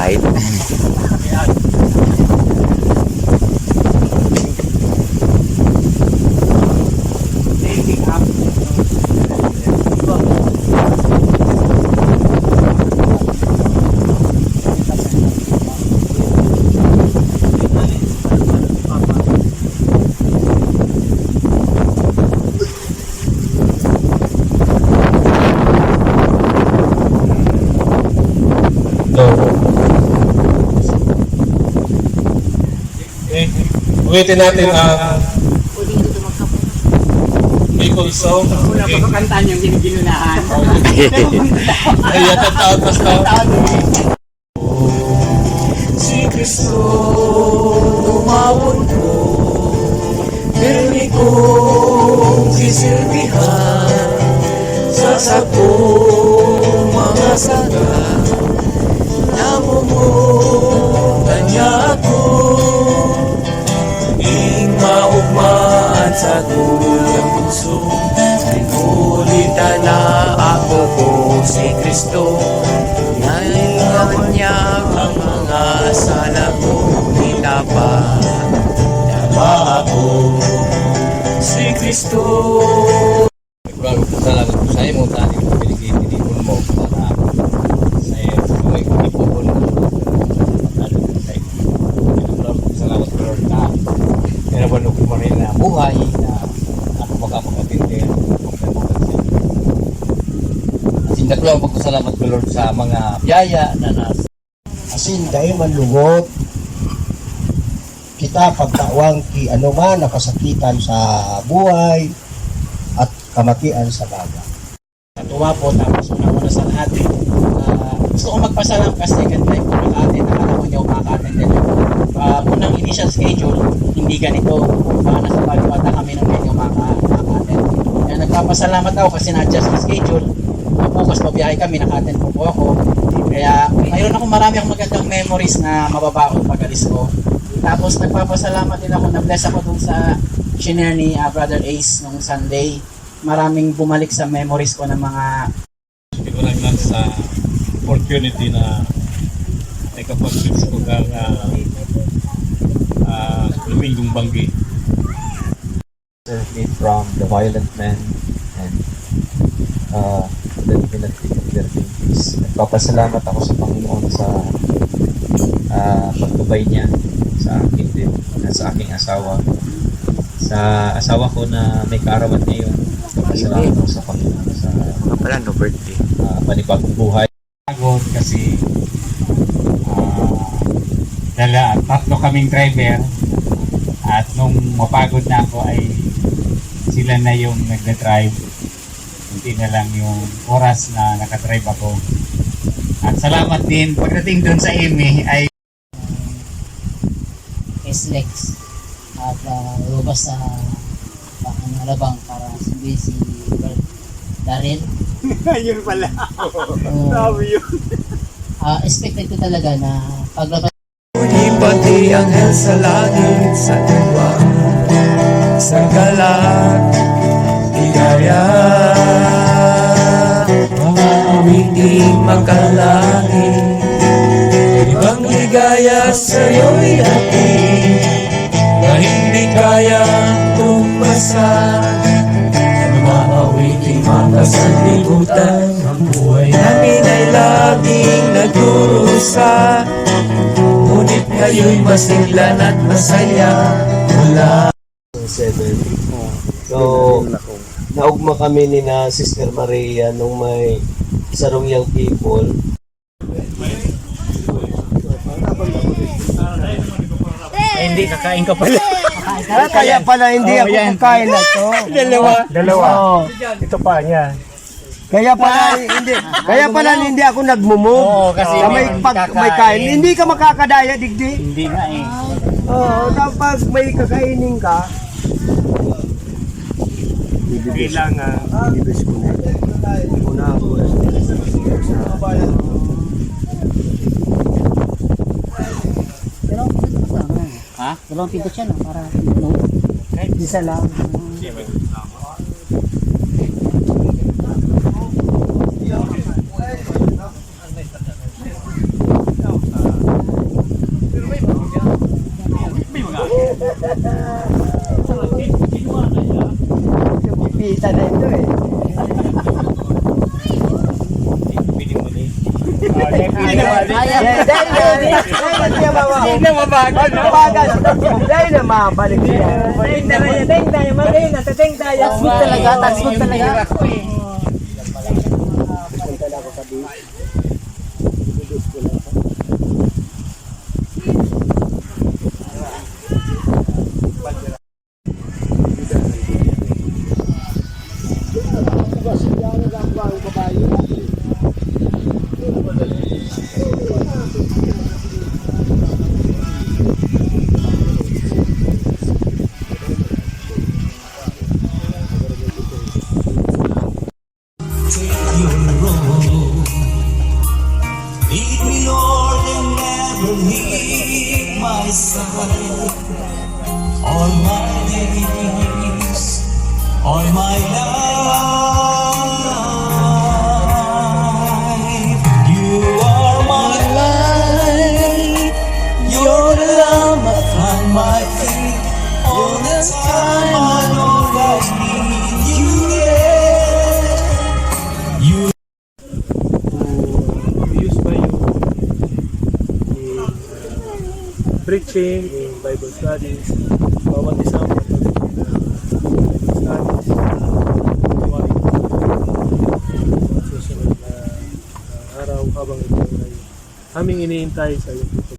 kahit. Uwitin natin ang Bicol song. Una pa kakantaan yung giniginunahan. Kaya taon basta. Si Kristo tumawon ko, pirmi kong sisilbihan sa sakong mga sala. Namumutan niya ako, ing maugmaan sa tulang puso. Sinulitan na ako po si Kristo, nailawan niya ang mga sala ko. Nitapat na ako si Kristo. Salamat po sa iyo, tani pinigil mo para sa iyo ay ipupun mo. Salamat po Lord na pinabanok mo rin na buhay na ako makapagpatindi Sindaklo, magpasalamat ko Lord sa mga biyaya na nasa. Asin dahil manlugot kita pagkawang ki ano man nakasakitan sa buhay at kamatian sa baga. Natuwa po, tapos una sa lahat. Gusto ko magpasalam kasi second time po naka-attend. Nakala ko niyo makaka-attend din. Unang initial schedule, hindi ganito. Nasa Baguata kami ng medyo makaka-attend. Kaya nagpapasalamat ako kasi na-adjust ang schedule. Bukas pabiyahe kami, naka-attend po ako. Kaya mayroon ako marami akong magandang memories na mababaon pag alis ko. Tapos nagpapasalamat din ako, na-bless ako dun sa shinare ni Brother Ace nung Sunday. Maraming bumalik sa memories ko ng mga Sigurang lang sa opportunity na ay kapag-trips ko kang Lumingong Banggi. Serve me from the violent men and let me not think of their things. Nagpapasalamat ako sa Panginoon sa pagtubay niya sa akin din at sa aking asawa. Sa asawa ko na may kaarawan ngayon, nagpapasalamat ako sa Panginoon sa Pala no birthday. panibagong buhay. Pagod kasi tatlo kaming driver at nung mapagod na ako ay sila na yung nagda-drive, hindi na lang yung oras na nakadrive ako. At salamat din pagdating doon sa Amy ay SLEX at lumabas sa pangalabang para sabihin si Daryl. Ayun pala. Sabi yun. Expected ko talaga na paglabas Pati anghel sa langit sa tuwa, sa galak, ligaya, mga awiting makalangit, ibang ligaya sa'yo'y ating, na hindi kaya tumasa, mga awiting makasanlibutan, ang buhay namin ay laging nagdurusa. Ngunit ngayon masiglan at masaya mula 7. So, naugma kami ni na Sister Maria nung may sarong young people. Hindi, nakain ka pala. Kaya pala hindi ako kakain na to. Dalawa. Ito pa niya. Kaya pala hindi ako nagmumove. Oo, kasi may kain, hindi ka makakadaya digdi. Hindi na eh. Oo, kapag may kakainin ka, Kailangan. ibibis ko na. Una ako Ha? Dalawang pinto siya, no? Para no? Isa lang. na ito eh. Dahil na mabagal. Dahil na mabalik siya. Touchwood talaga, touchwood talaga. Lead me, Lord, and never leave my side. All my days, all my life, you are my light. You're the lamp upon my feet. All the time I know I need you there. You used by you in preaching, in Bible studies, bawat isang Bible studies, gawain sa susunod na araw habang ito ay aming iniintay sa iyong